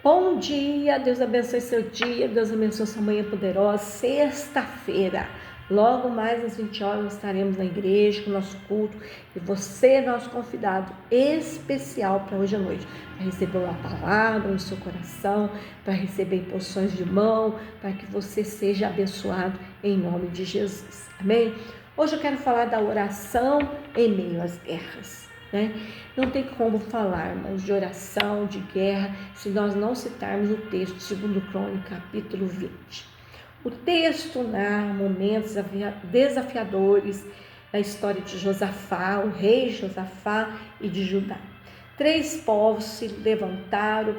Bom dia, Deus abençoe seu dia, Deus abençoe sua manhã poderosa. Sexta-feira, logo mais às 20 horas, nós estaremos na igreja com o nosso culto. E você é nosso convidado especial para hoje à noite, para receber uma palavra no seu coração, para receber imposições de mão, para que você seja abençoado em nome de Jesus. Amém? Hoje eu quero falar da oração em meio às guerras. Não tem como falarmos de oração, de guerra, se nós não citarmos o texto de 2 Crônicas, capítulo 20. O texto narra momentos desafiadores na história de Josafá, o rei Josafá e de Judá. 3 povos se levantaram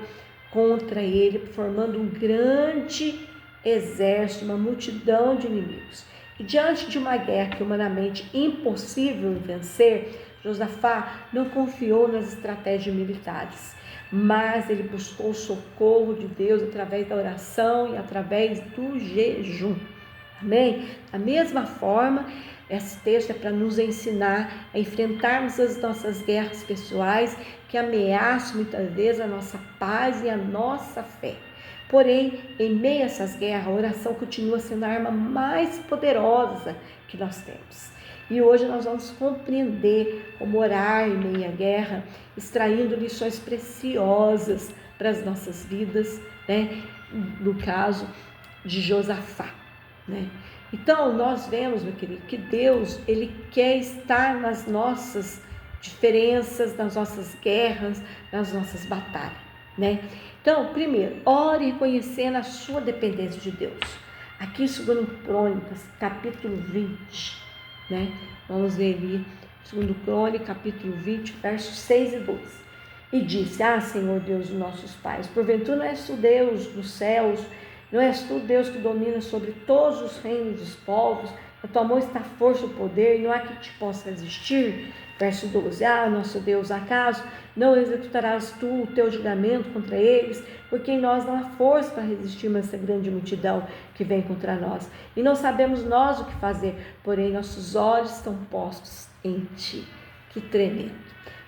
contra ele, formando um grande exército, uma multidão de inimigos. E diante de uma guerra que é humanamente impossível vencer, Josafá não confiou nas estratégias militares, mas ele buscou o socorro de Deus através da oração e através do jejum. Amém? Da mesma forma, esse texto é para nos ensinar a enfrentarmos as nossas guerras pessoais que ameaçam muitas vezes a nossa paz e a nossa fé. Porém, em meio a essas guerras, a oração continua sendo a arma mais poderosa que nós temos. E hoje nós vamos compreender como orar em meio à guerra, extraindo lições preciosas para as nossas vidas, no caso de Josafá. Então, nós vemos, meu querido, que Deus, Ele quer estar nas nossas diferenças, nas nossas guerras, nas nossas batalhas. Então, primeiro, ore reconhecendo a sua dependência de Deus. Aqui em 2 Crônicas, capítulo 20, vamos ver ali, 2 Crônicas, capítulo 20, versos 6 e 12. E disse: Senhor Deus dos nossos pais, porventura não és tu Deus dos céus, não és tu Deus que domina sobre todos os reinos dos povos, na tua mão está a força e o poder, e não há que te possa resistir. Verso 12, nosso Deus, acaso não executarás tu o teu julgamento contra eles? Porque em nós não há força para resistirmos a essa grande multidão que vem contra nós. E não sabemos nós o que fazer, porém nossos olhos estão postos em ti. Que tremendo.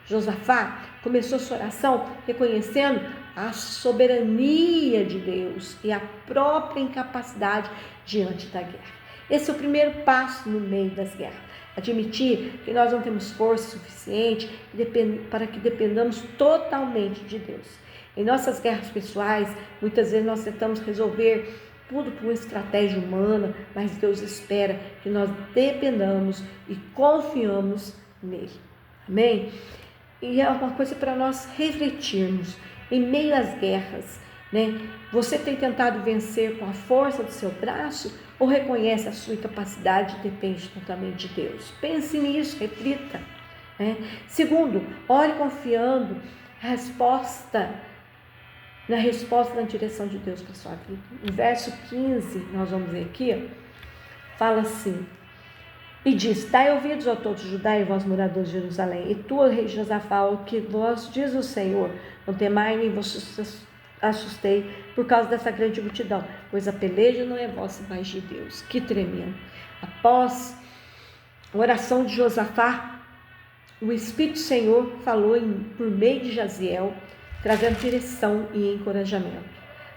Josafá começou sua oração reconhecendo a soberania de Deus e a própria incapacidade diante da guerra. Esse é o primeiro passo no meio das guerras. Admitir que nós não temos força suficiente para que dependamos totalmente de Deus. Em nossas guerras pessoais, muitas vezes nós tentamos resolver tudo por uma estratégia humana, mas Deus espera que nós dependamos e confiamos nele. Amém? E é uma coisa para nós refletirmos em meio às guerras. Você tem tentado vencer com a força do seu braço ou reconhece a sua incapacidade e depende totalmente de Deus? Pense nisso, reflita. Segundo, ore confiando na resposta na direção de Deus para a sua vida. No verso 15, nós vamos ver aqui, fala assim: e diz: dai ouvidos a todos Judá e vós moradores de Jerusalém, e tu, rei Josafá, o que vós diz o Senhor, não temai nem vos assustei por causa dessa grande multidão, pois a peleja não é vossa, mas de Deus. Que tremendo. Após a oração de Josafá, o Espírito do Senhor falou por meio de Jaziel, trazendo direção e encorajamento.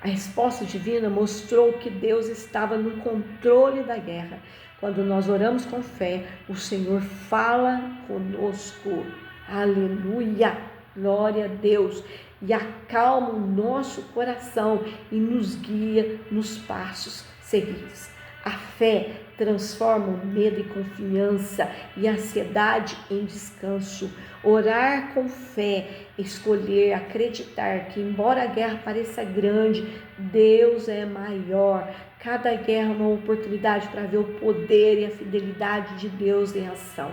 A resposta divina mostrou que Deus estava no controle da guerra. Quando nós oramos com fé, o Senhor fala conosco. Aleluia! Glória a Deus! E acalma o nosso coração e nos guia nos passos seguidos. A fé transforma o medo em confiança e a ansiedade em descanso. Orar com fé, escolher, acreditar que embora a guerra pareça grande, Deus é maior. Cada guerra é uma oportunidade para ver o poder e a fidelidade de Deus em ação.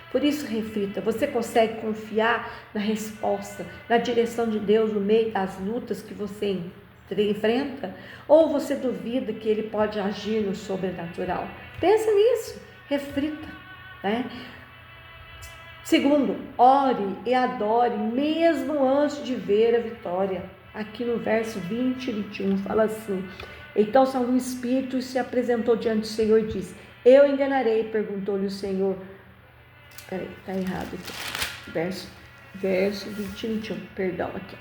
Por isso, reflita: você consegue confiar na resposta, na direção de Deus no meio das lutas que você enfrenta? Ou você duvida que Ele pode agir no sobrenatural? Pensa nisso, reflita. Segundo, ore e adore mesmo antes de ver a vitória. Aqui no verso 20 e 21 fala assim: então Saulo, o Espírito, se apresentou diante do Senhor e disse: eu enganarei? Perguntou-lhe o Senhor. Peraí, está errado aqui. Verso 20 e 21, perdão aqui.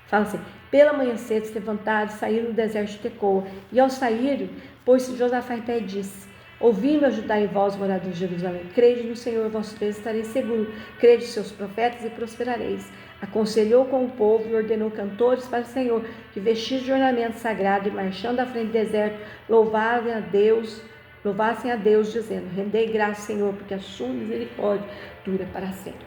Fala assim: Pela manhã cedo se levantaram e saíram do deserto de Tecoa. E ao saírem, pôs-se Josafá em pé e disse: ouvi-me, ajudai em vós, moradores de Jerusalém. Crede no Senhor vosso Deus, estareis seguros. Crede nos seus profetas e prosperareis. Aconselhou com o povo e ordenou cantores para o Senhor, que vestidos de ornamento sagrado e marchando à frente do deserto, louvassem a Deus, dizendo: rendei graças, Senhor, porque a sua misericórdia dura para sempre.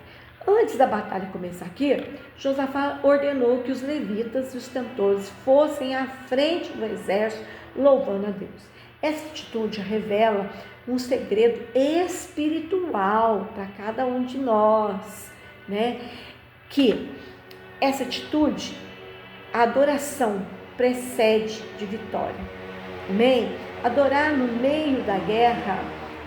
Antes da batalha começar aqui, Josafá ordenou que os levitas e os cantores fossem à frente do exército, louvando a Deus. Essa atitude revela um segredo espiritual para cada um de nós, né? Que essa atitude, a adoração, precede de vitória. Amém? Adorar no meio da guerra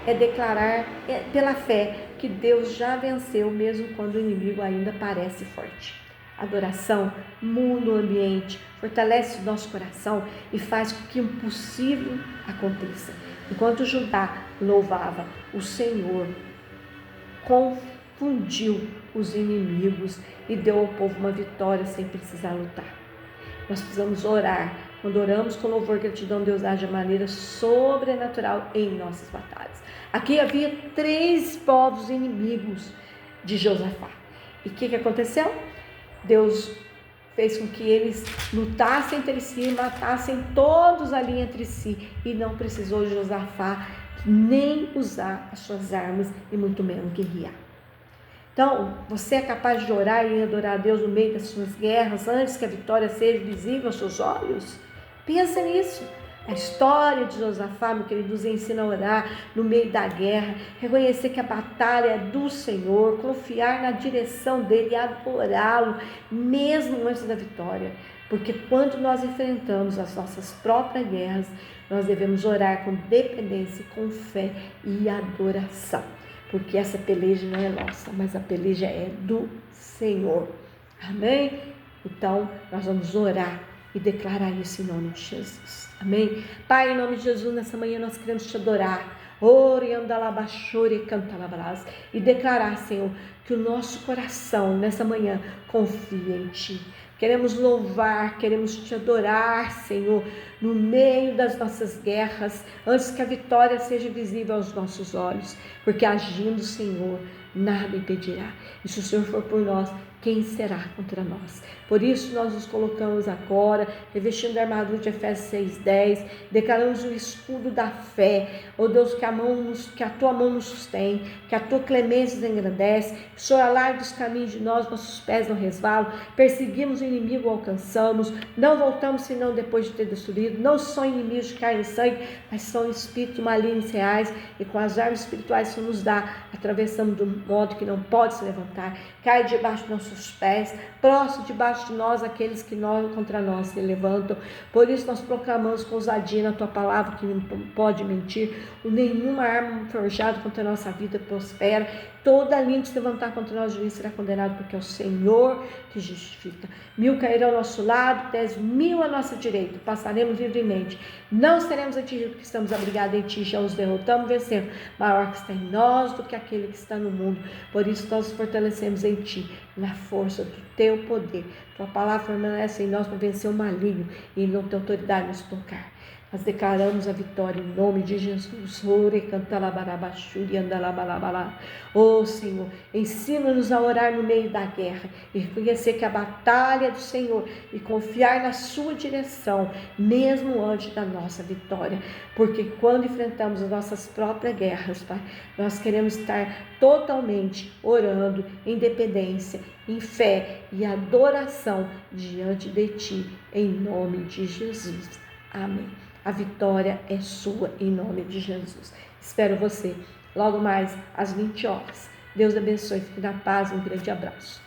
é declarar pela fé que Deus já venceu, mesmo quando o inimigo ainda parece forte. Adoração muda o ambiente, fortalece o nosso coração e faz com que o impossível aconteça. Enquanto Judá louvava, o Senhor confundiu os inimigos e deu ao povo uma vitória sem precisar lutar. Nós precisamos orar. Quando oramos com louvor e gratidão, Deus age de maneira sobrenatural em nossas batalhas. Aqui havia 3 povos inimigos de Josafá. E o que aconteceu? Deus fez com que eles lutassem entre si, matassem todos ali entre si. E não precisou Josafá nem usar as suas armas e muito menos guerrear. Então, você é capaz de orar e adorar a Deus no meio das suas guerras, antes que a vitória seja visível aos seus olhos? Pensa nisso. A história de Josafá, meu querido, nos ensina a orar no meio da guerra, reconhecer que a batalha é do Senhor, confiar na direção dele e adorá-lo, mesmo antes da vitória. Porque quando nós enfrentamos as nossas próprias guerras, nós devemos orar com dependência, com fé e adoração. Porque essa peleja não é nossa, mas a peleja é do Senhor. Amém? Então, nós vamos orar e declarar isso em nome de Jesus. Amém? Pai, em nome de Jesus, nessa manhã nós queremos te adorar. E declarar, Senhor, que o nosso coração nessa manhã confia em Ti. Queremos louvar, queremos te adorar, Senhor, no meio das nossas guerras, antes que a vitória seja visível aos nossos olhos, porque agindo, Senhor, nada impedirá. E se o Senhor for por nós, quem será contra nós? Por isso nós nos colocamos agora, revestindo a armadura de Efésios 6:10, declaramos o escudo da fé. Ó Deus, que a tua mão nos sustém, que a tua clemência nos engrandece, que o Senhor alargue os caminhos de nós, nossos pés não resvalam, perseguimos o inimigo, alcançamos, não voltamos senão depois de ter destruído. Não são inimigos de carne e sangue, mas são espíritos malignos reais, e com as armas espirituais que nos dá, atravessamos de um modo que não pode se levantar, cai debaixo dos nossos pés, próximo debaixo de nós aqueles que contra nós se levantam. Por isso nós proclamamos com ousadia na tua palavra, que não pode mentir, nenhuma arma forjada contra a nossa vida prospera, toda língua que se levantar contra nós, o juiz será condenado, porque é o Senhor que justifica. 1000 cairão ao nosso lado, 10.000 à nossa direita, passaremos livremente, não seremos atingidos, porque estamos abrigados em ti, já os derrotamos, vencemos. Maior que está em nós do que aquele que está no mundo. Por isso nós nos fortalecemos em ti, na força do teu poder. Tua palavra permanece em nós para vencer o maligno e não ter autoridade nos tocar. Nós declaramos a vitória em nome de Jesus. Oh Senhor, ensina-nos a orar no meio da guerra e reconhecer que a batalha é do Senhor e confiar na sua direção, mesmo antes da nossa vitória. Porque quando enfrentamos as nossas próprias guerras, Pai, nós queremos estar totalmente orando em dependência, em fé e adoração diante de Ti, em nome de Jesus. Amém. A vitória é sua em nome de Jesus. Espero você logo mais às 20 horas. Deus abençoe, fique na paz, um grande abraço.